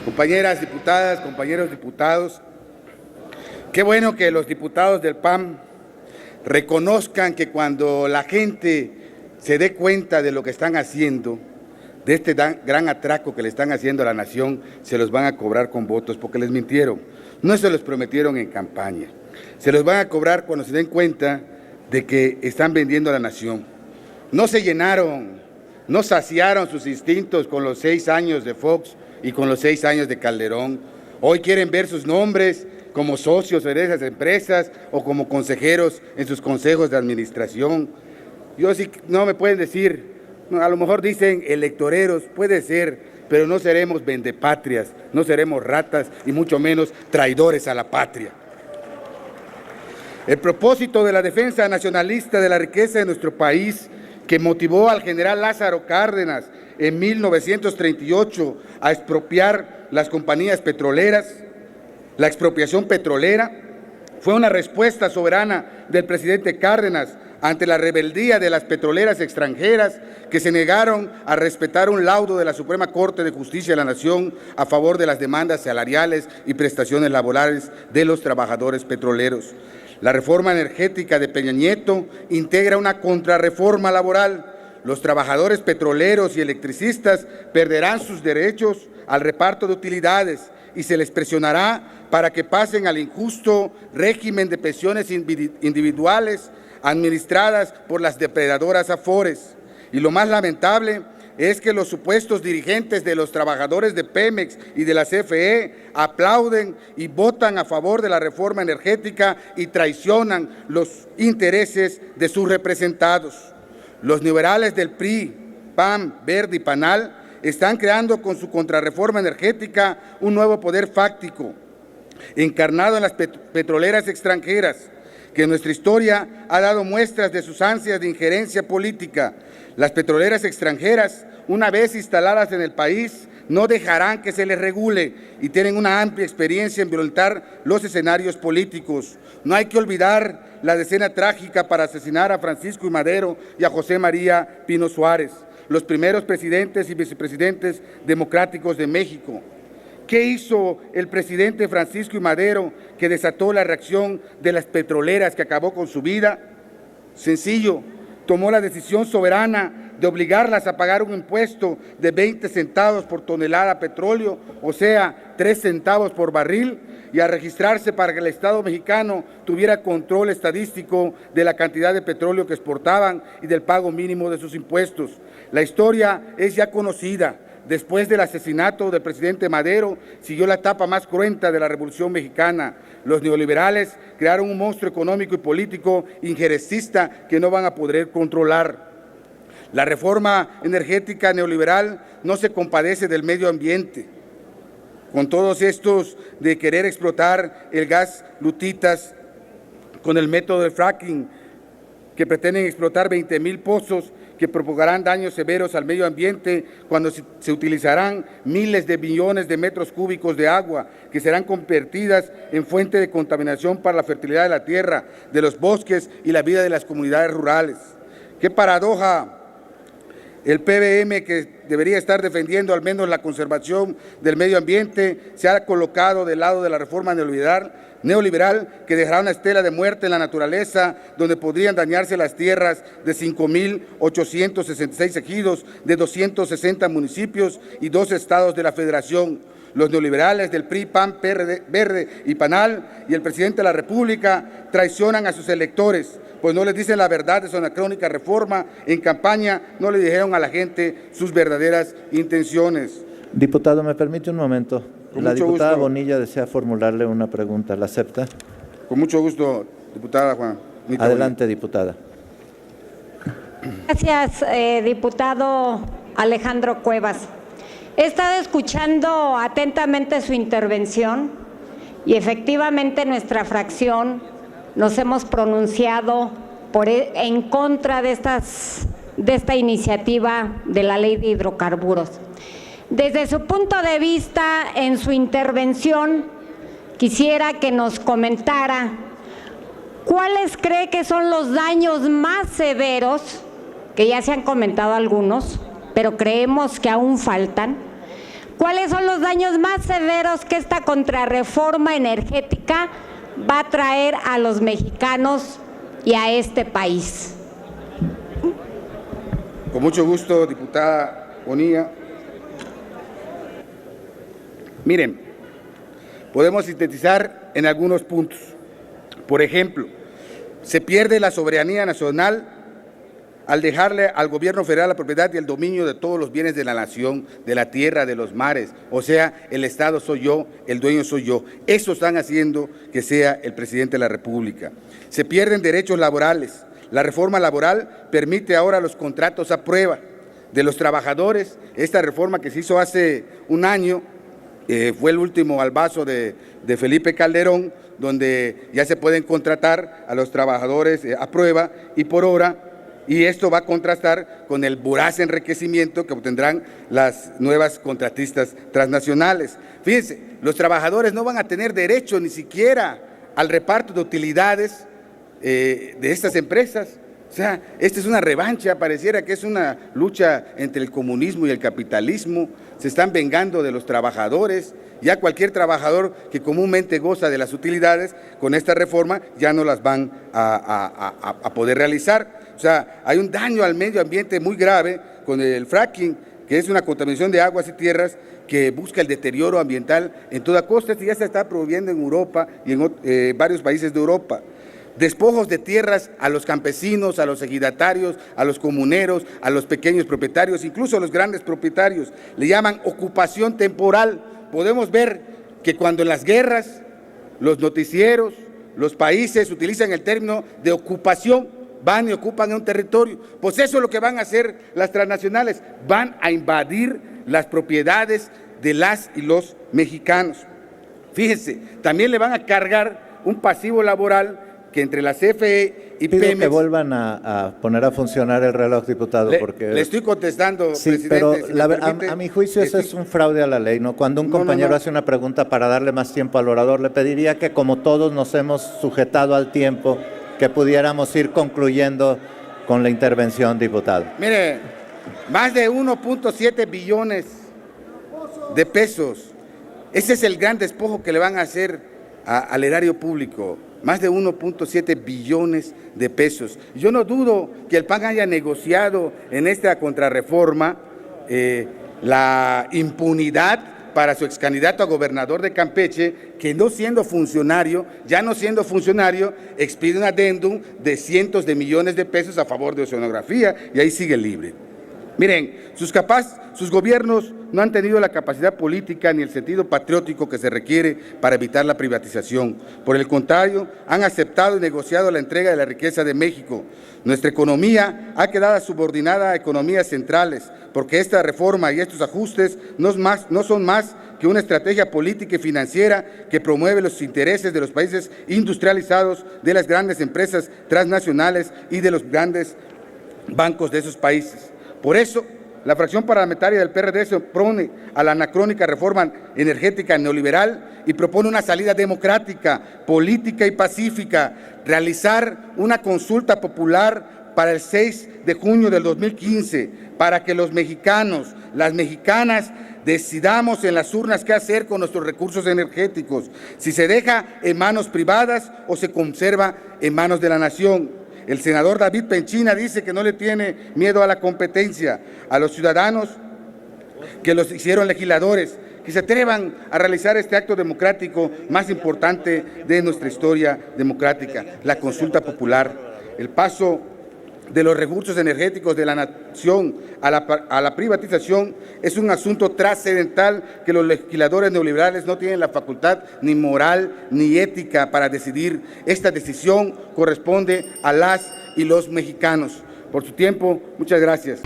Compañeras diputadas, compañeros diputados, qué bueno que los diputados del PAN reconozcan que cuando la gente se dé cuenta de lo que están haciendo, de este gran atraco que le están haciendo a la nación, se los van a cobrar con votos, porque les mintieron. No se los prometieron en campaña. Se los van a cobrar cuando se den cuenta de que están vendiendo a la nación. No se llenaron, no saciaron sus instintos con los 6 años de Fox y con los 6 años de Calderón. Hoy quieren ver sus nombres como socios de esas empresas o como consejeros en sus consejos de administración. Yo sí, no me pueden decir, a lo mejor dicen electoreros, puede ser, pero no seremos vendepatrias, no seremos ratas y mucho menos traidores a la patria. El propósito de la defensa nacionalista de la riqueza de nuestro país, que motivó al general Lázaro Cárdenas en 1938 a expropiar las compañías petroleras, la expropiación petrolera, fue una respuesta soberana del presidente Cárdenas ante la rebeldía de las petroleras extranjeras que se negaron a respetar un laudo de la Suprema Corte de Justicia de la Nación a favor de las demandas salariales y prestaciones laborales de los trabajadores petroleros. La reforma energética de Peña Nieto integra una contrarreforma laboral. Los trabajadores petroleros y electricistas perderán sus derechos al reparto de utilidades y se les presionará para que pasen al injusto régimen de pensiones individuales administradas por las depredadoras Afores. Y lo más lamentable es que los supuestos dirigentes de los trabajadores de Pemex y de la CFE aplauden y votan a favor de la reforma energética y traicionan los intereses de sus representados. Los neoliberales del PRI, PAN, Verde y PANAL están creando con su contrarreforma energética un nuevo poder fáctico, encarnado en las petroleras extranjeras, que en nuestra historia ha dado muestras de sus ansias de injerencia política. Las petroleras extranjeras, una vez instaladas en el país, no dejarán que se les regule y tienen una amplia experiencia en violentar los escenarios políticos. No hay que olvidar la decena trágica para asesinar a Francisco I. Madero y a José María Pino Suárez, los primeros presidentes y vicepresidentes democráticos de México. ¿Qué hizo el presidente Francisco I. Madero que desató la reacción de las petroleras que acabó con su vida? Sencillo, tomó la decisión soberana de obligarlas a pagar un impuesto de 20 centavos por tonelada de petróleo, o sea, 3 centavos por barril, y a registrarse para que el Estado mexicano tuviera control estadístico de la cantidad de petróleo que exportaban y del pago mínimo de sus impuestos. La historia es ya conocida. Después del asesinato del presidente Madero, siguió la etapa más cruenta de la Revolución Mexicana. Los neoliberales crearon un monstruo económico y político injerencista que no van a poder controlar. La reforma energética neoliberal no se compadece del medio ambiente. Con todos estos de querer explotar el gas lutitas con el método de fracking, que pretenden explotar 20,000 pozos que provocarán daños severos al medio ambiente cuando se utilizarán miles de millones de metros cúbicos de agua que serán convertidas en fuente de contaminación para la fertilidad de la tierra, de los bosques y la vida de las comunidades rurales. ¡Qué paradoja! El PBM, que debería estar defendiendo al menos la conservación del medio ambiente, se ha colocado del lado de la reforma neoliberal que dejará una estela de muerte en la naturaleza, donde podrían dañarse las tierras de 5,866 ejidos de 260 municipios y 2 estados de la Federación. Los neoliberales del PRI, PAN, PRD, Verde y PANAL y el presidente de la República traicionan a sus electores, pues no les dicen la verdad de su anacrónica reforma. En campaña no le dijeron a la gente sus verdaderas intenciones. Diputado, ¿me permite un momento? La diputada gusto. Bonilla desea formularle una pregunta. ¿La acepta? Con mucho gusto, diputada Juan. Adelante, diputada. Gracias, diputado Alejandro Cuevas. He estado escuchando atentamente su intervención y efectivamente nuestra fracción nos hemos pronunciado en contra de esta iniciativa de la Ley de Hidrocarburos. Desde su punto de vista, en su intervención, quisiera que nos comentara cuáles cree que son los daños más severos, que ya se han comentado algunos, pero creemos que aún faltan, ¿Cuáles son los daños más severos que esta contrarreforma energética va a traer a los mexicanos y a este país? Con mucho gusto, diputada Bonilla. Miren, podemos sintetizar en algunos puntos. Por ejemplo, se pierde la soberanía nacional al dejarle al gobierno federal la propiedad y el dominio de todos los bienes de la nación, de la tierra, de los mares. O sea, el Estado soy yo, el dueño soy yo. Eso están haciendo que sea el presidente de la República. Se pierden derechos laborales. La reforma laboral permite ahora los contratos a prueba de los trabajadores. Esta reforma que se hizo hace un año fue el último albazo de Felipe Calderón, donde ya se pueden contratar a los trabajadores a prueba y por hora, y esto va a contrastar con el voraz enriquecimiento que obtendrán las nuevas contratistas transnacionales. Fíjense, los trabajadores no van a tener derecho ni siquiera al reparto de utilidades de estas empresas. O sea, esta es una revancha, pareciera que es una lucha entre el comunismo y el capitalismo. Se están vengando de los trabajadores. Ya cualquier trabajador que comúnmente goza de las utilidades, con esta reforma ya no las van a poder realizar. O sea, hay un daño al medio ambiente muy grave con el fracking, que es una contaminación de aguas y tierras que busca el deterioro ambiental en toda costa. Esto ya se está prohibiendo en Europa y en varios países de Europa. Despojos de tierras a los campesinos, a los ejidatarios, a los comuneros, a los pequeños propietarios, incluso a los grandes propietarios. Le llaman ocupación temporal. Podemos ver que cuando en las guerras, los noticieros, los países utilizan el término de ocupación, van y ocupan un territorio. Pues eso es lo que van a hacer las transnacionales. Van a invadir las propiedades de las y los mexicanos. Fíjense, también le van a cargar un pasivo laboral que entre la CFE y Pido Pemex… que vuelvan a poner a funcionar el reloj, diputado, porque… Le estoy contestando, sí, presidente. pero Si a mi juicio eso es un fraude a la ley, ¿no? Cuando un compañero hace una pregunta para darle más tiempo al orador, le pediría que, como todos nos hemos sujetado al tiempo, que pudiéramos ir concluyendo con la intervención, diputado. Mire, más de 1.7 billones de pesos. Ese es el gran despojo que le van a hacer al erario público. Más de 1.7 billones de pesos. Yo no dudo que el PAN haya negociado en esta contrarreforma la impunidad para su excandidato a gobernador de Campeche, que no siendo funcionario, expide un adendum de cientos de millones de pesos a favor de oceanografía y ahí sigue libre. Miren, sus gobiernos no han tenido la capacidad política ni el sentido patriótico que se requiere para evitar la privatización. Por el contrario, han aceptado y negociado la entrega de la riqueza de México. Nuestra economía ha quedado subordinada a economías centrales, porque esta reforma y estos ajustes no son más que una estrategia política y financiera que promueve los intereses de los países industrializados, de las grandes empresas transnacionales y de los grandes bancos de esos países. Por eso, la fracción parlamentaria del PRD se opone a la anacrónica reforma energética neoliberal y propone una salida democrática, política y pacífica, realizar una consulta popular para el 6 de junio del 2015, para que los mexicanos, las mexicanas, decidamos en las urnas qué hacer con nuestros recursos energéticos, si se deja en manos privadas o se conserva en manos de la nación. El senador David Penchina dice que no le tiene miedo a la competencia, a los ciudadanos que los hicieron legisladores, que se atrevan a realizar este acto democrático más importante de nuestra historia democrática, la consulta popular. El paso de los recursos energéticos de la nación a la privatización es un asunto trascendental que los legisladores neoliberales no tienen la facultad ni moral ni ética para decidir. Esta decisión corresponde a las y los mexicanos. Por su tiempo, muchas gracias.